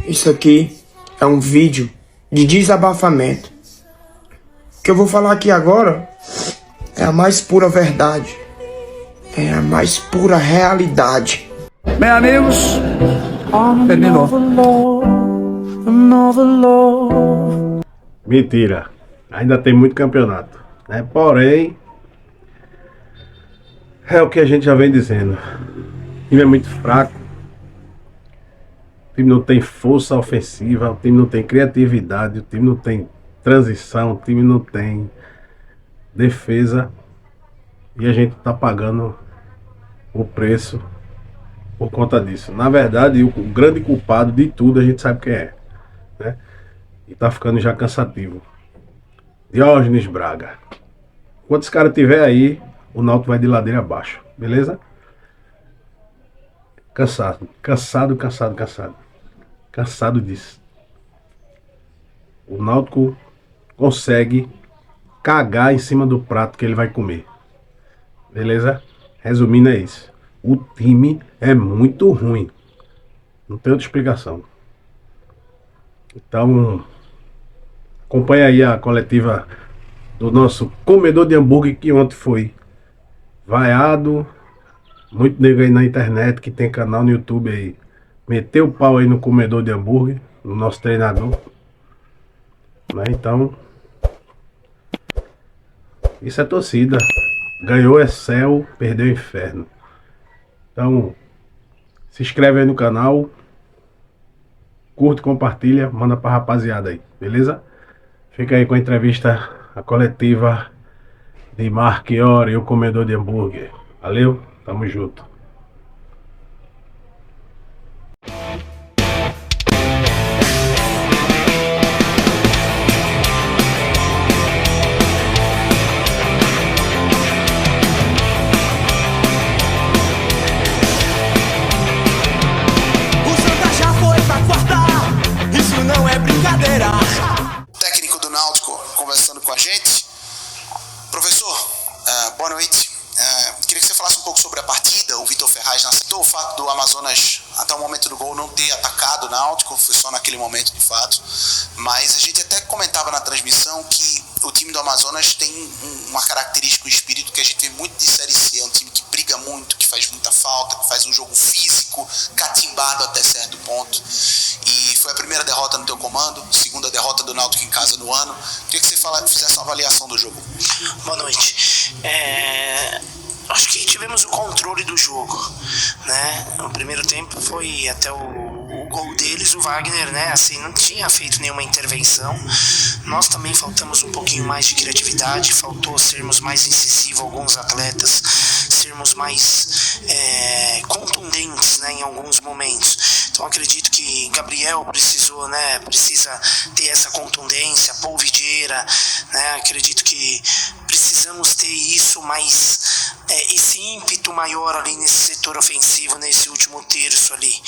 Isso aqui é um vídeo de desabafamento. O que eu vou falar aqui agora é a mais pura verdade. É a mais pura realidade. Bem, amigos, terminou. Mentira. Ainda tem muito campeonato, né? Porém, é o que a gente já vem dizendo. O time é muito fraco. O time não tem força ofensiva. O time não tem criatividade. O time não tem transição. O time não tem defesa. E a gente tá pagando o preço por conta disso. Na verdade, o grande culpado de tudo a gente sabe quem é, né? E tá ficando já cansativo. Diógenes Braga. Quando esse cara tiver aí, o Náutico vai de ladeira abaixo, beleza? Cansado disso. O Náutico consegue cagar em cima do prato que ele vai comer, beleza? Resumindo, é isso. O time é muito ruim. Não tem outra explicação. Então, acompanha aí a coletiva do nosso comedor de hambúrguer, que ontem foi vaiado. Muito nego aí na internet que tem canal no YouTube aí meteu o pau aí no comedor de hambúrguer, no nosso treinador, né? Então, isso é torcida. Ganhou é céu, perdeu é inferno. Então, se inscreve aí no canal, curte, compartilha, manda pra rapaziada aí, beleza? Fica aí com a entrevista, a coletiva de Marchiori, o comedor de hambúrguer. Valeu, tamo junto. Técnico do Náutico conversando com a gente. Professor, boa noite. Queria que você falasse um pouco sobre a partida. O Vitor Ferraz não aceitou o fato do Amazonas, até o momento do gol, não ter atacado o Náutico, foi só naquele momento de fato. Mas a gente até comentava na transmissão que o time do Amazonas tem uma característica, um espírito que a gente vê muito de Série C. É um time que briga muito, que faz muita falta, que faz um jogo físico, catimbado até certo ponto. E foi a primeira derrota no teu comando, segunda derrota do Náutico em casa no ano. Queria que você fizesse uma avaliação do jogo. Boa noite. Acho que tivemos o controle do jogo, né? No primeiro tempo foi até o gol deles, o Wagner, né? Assim, não tinha feito nenhuma intervenção. Nós também faltamos um pouquinho mais de criatividade, faltou sermos mais incisivos, alguns atletas, sermos mais contundentes, né? Em alguns momentos. Então acredito que Gabriel precisa ter essa contundência, Paul Videira, né? Acredito que precisamos ter isso mais, esse ímpeto maior ali nesse setor ofensivo, nesse último terço ali.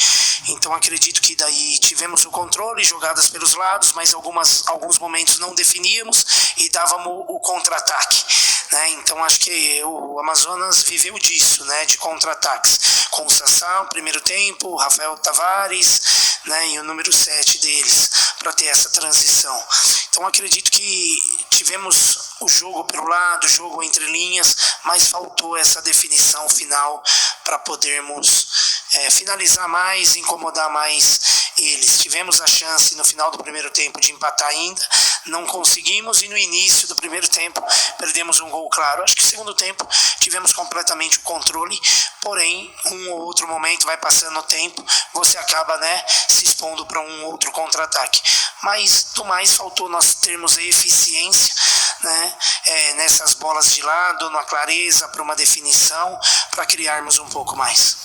Então acredito que daí tivemos o controle, jogadas pelos lados, mas alguns momentos não definíamos e dávamos o contra-ataque, né? Então acho que o Amazonas viveu disso, né? De contra-ataques, com o Sassá, primeiro tempo, o Rafael Tavares, né? E o número 7 deles, para ter essa transição. Então acredito que tivemos o jogo pelo lado, o jogo entre linhas, mas faltou essa definição final para podermos finalizar mais, incomodar mais eles. Tivemos a chance no final do primeiro tempo de empatar ainda, não conseguimos, e no início do primeiro tempo perdemos um gol claro. Acho que no segundo tempo tivemos completamente o controle, porém um ou outro momento vai passando o tempo, você acaba, né, se expondo para um outro contra-ataque. Mas do mais faltou nós termos a eficiência, né, nessas bolas de lado, na clareza para uma definição, para criarmos um pouco mais.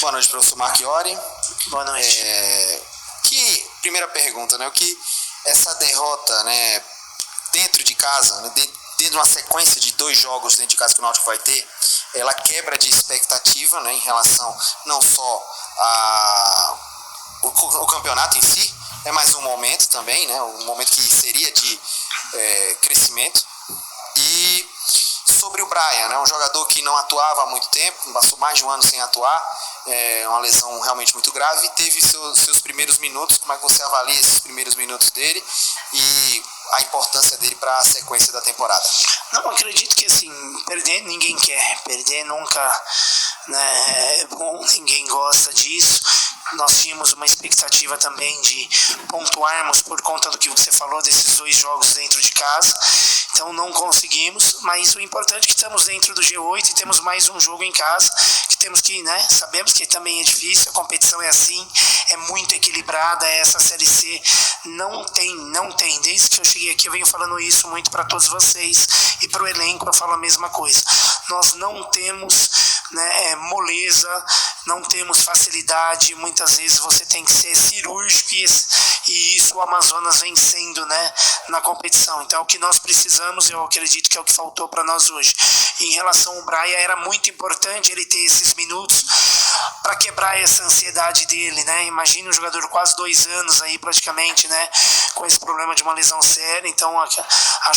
Boa noite, professor Marchiori. Boa noite. Primeira pergunta, né? O que essa derrota, né, dentro de casa, né, dentro de uma sequência de 2 jogos dentro de casa que o Náutico vai ter, ela quebra de expectativa, né, em relação não só o campeonato em si, é mais um momento também, né, um momento que seria de crescimento. E sobre o Brian, né, um jogador que não atuava há muito tempo, passou mais de um ano sem atuar, uma lesão realmente muito grave, teve seus primeiros minutos. Como é que você avalia esses primeiros minutos dele e a importância dele para a sequência da temporada? Não, acredito que assim, perder ninguém quer, perder nunca, né, é bom, ninguém gosta disso. Nós tínhamos uma expectativa também de pontuarmos por conta do que você falou desses 2 jogos dentro de casa, então não conseguimos, mas o importante é que estamos dentro do G8 e temos mais um jogo em casa, que temos que, né, sabemos que também é difícil, a competição é assim, é muito equilibrada, essa Série C não tem, desde que eu cheguei aqui eu venho falando isso muito para todos vocês e para o elenco eu falo a mesma coisa, nós não temos, né, moleza, não temos facilidade, muitas vezes você tem que ser cirúrgico e isso o Amazonas vem sendo, né, na competição. Então o que nós precisamos, eu acredito que é o que faltou para nós hoje. Em relação ao Braia, era muito importante ele ter esses minutos para quebrar essa ansiedade dele, né? Imagina um jogador quase 2 anos aí praticamente, né, com esse problema de uma lesão séria. Então acho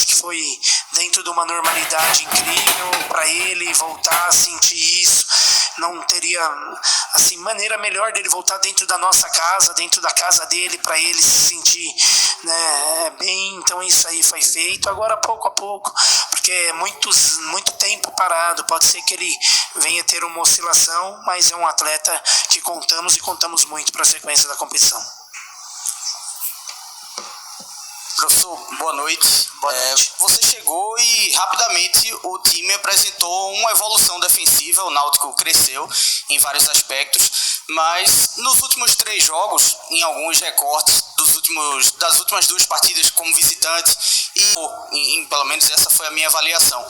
que foi dentro de uma normalidade incrível para ele voltar a sentir isso. Não teria assim maneira melhor dele voltar dentro da nossa casa, dentro da casa dele, para ele se sentir, né, bem. Então isso aí foi feito. Agora pouco a pouco, porque é muito tempo parado, pode ser que ele venha ter uma oscilação, mas é um atleta que contamos muito para a sequência da competição. Professor, boa noite. Você chegou e rapidamente o time apresentou uma evolução defensiva, o Náutico cresceu em vários aspectos, mas nos últimos 3 jogos, em alguns recortes das últimas 2 partidas como visitante, e pelo menos essa foi a minha avaliação.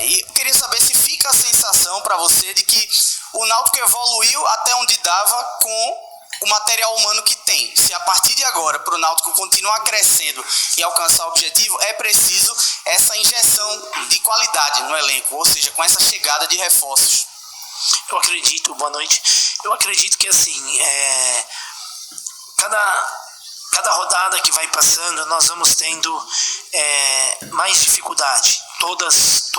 E eu queria saber se fica a sensação para você de que o Náutico evoluiu até onde dava com o material humano que tem. Se a partir de agora, para o Náutico continuar crescendo e alcançar o objetivo, é preciso essa injeção de qualidade no elenco, ou seja, com essa chegada de reforços. Eu acredito, boa noite, eu acredito que assim, cada rodada que vai passando, nós vamos tendo mais dificuldade. Todas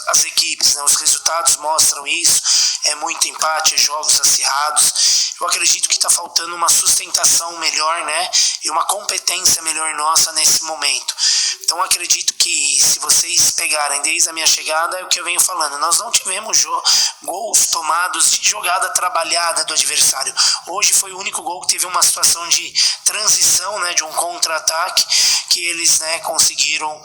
as equipes, né, os resultados mostram isso, é muito empate, é jogos acirrados. Eu acredito que está faltando uma sustentação melhor, né, e uma competência melhor nossa nesse momento. Então acredito que se vocês pegarem desde a minha chegada, é o que eu venho falando, nós não tivemos gols tomados de jogada trabalhada do adversário. Hoje foi o único gol que teve uma situação de transição, né, de um contra-ataque, que eles, né, conseguiram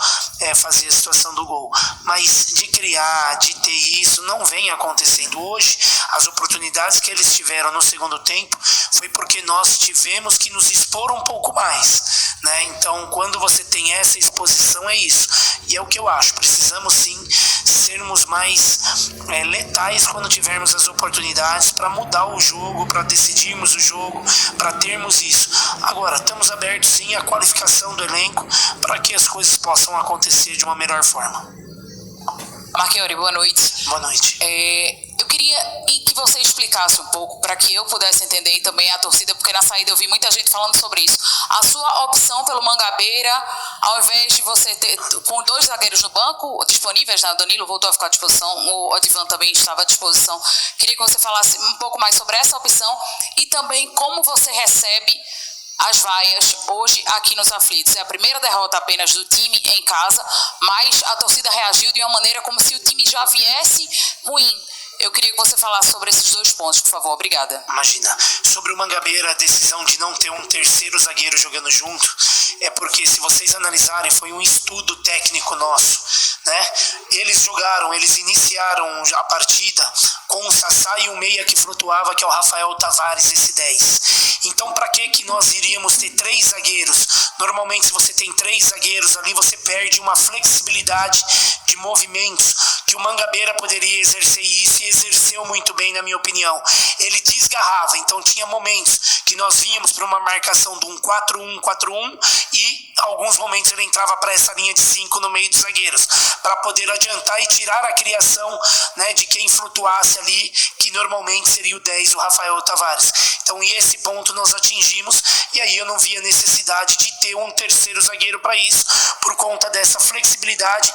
fazer a situação do gol. Mas de criar, de ter isso, não vem acontecendo. Hoje, as oportunidades que eles tiveram no segundo tempo foi porque nós tivemos que nos expor um pouco mais, né? Então, quando você tem essa exposição, é isso. E é o que eu acho, precisamos sim sermos mais letais quando tivermos as oportunidades para mudar o jogo, para decidirmos o jogo, para termos isso. Agora, estamos abertos sim à qualificação do elenco para que as coisas possam acontecer de uma melhor forma. Marchiori, boa noite. Boa noite. Eu queria que você explicasse um pouco, para que eu pudesse entender e também a torcida, porque na saída eu vi muita gente falando sobre isso. A sua opção pelo Mangabeira, ao invés de você ter com 2 zagueiros no banco disponíveis, né? O Danilo voltou a ficar à disposição, o Odivan também estava à disposição. Queria que você falasse um pouco mais sobre essa opção e também como você recebe as vaias hoje aqui nos Aflitos. É a primeira derrota apenas do time em casa, mas a torcida reagiu de uma maneira como se o time já viesse ruim. Eu queria que você falasse sobre esses 2 pontos, por favor. Obrigada. Imagina, sobre o Mangabeira, a decisão de não ter um terceiro zagueiro jogando junto, é porque, se vocês analisarem, foi um estudo técnico nosso, né? Eles iniciaram a partida com o Sassá e um meia que flutuava, que é o Rafael Tavares, esse 10. Então, para que nós iríamos ter 3 zagueiros? Normalmente, se você tem 3 zagueiros ali, você perde uma flexibilidade de movimentos, que o Mangabeira poderia exercer isso, e exerceu muito bem, na minha opinião. Ele desgarrava, então tinha momentos que nós vínhamos para uma marcação de um 4-1-4-1 e alguns momentos ele entrava para essa linha de 5 no meio dos zagueiros, para poder adiantar e tirar a criação, né, de quem flutuasse ali, que normalmente seria o 10, o Rafael Tavares. Então, e esse ponto nós atingimos, e aí eu não via necessidade de ter um terceiro zagueiro para isso, por conta dessa flexibilidade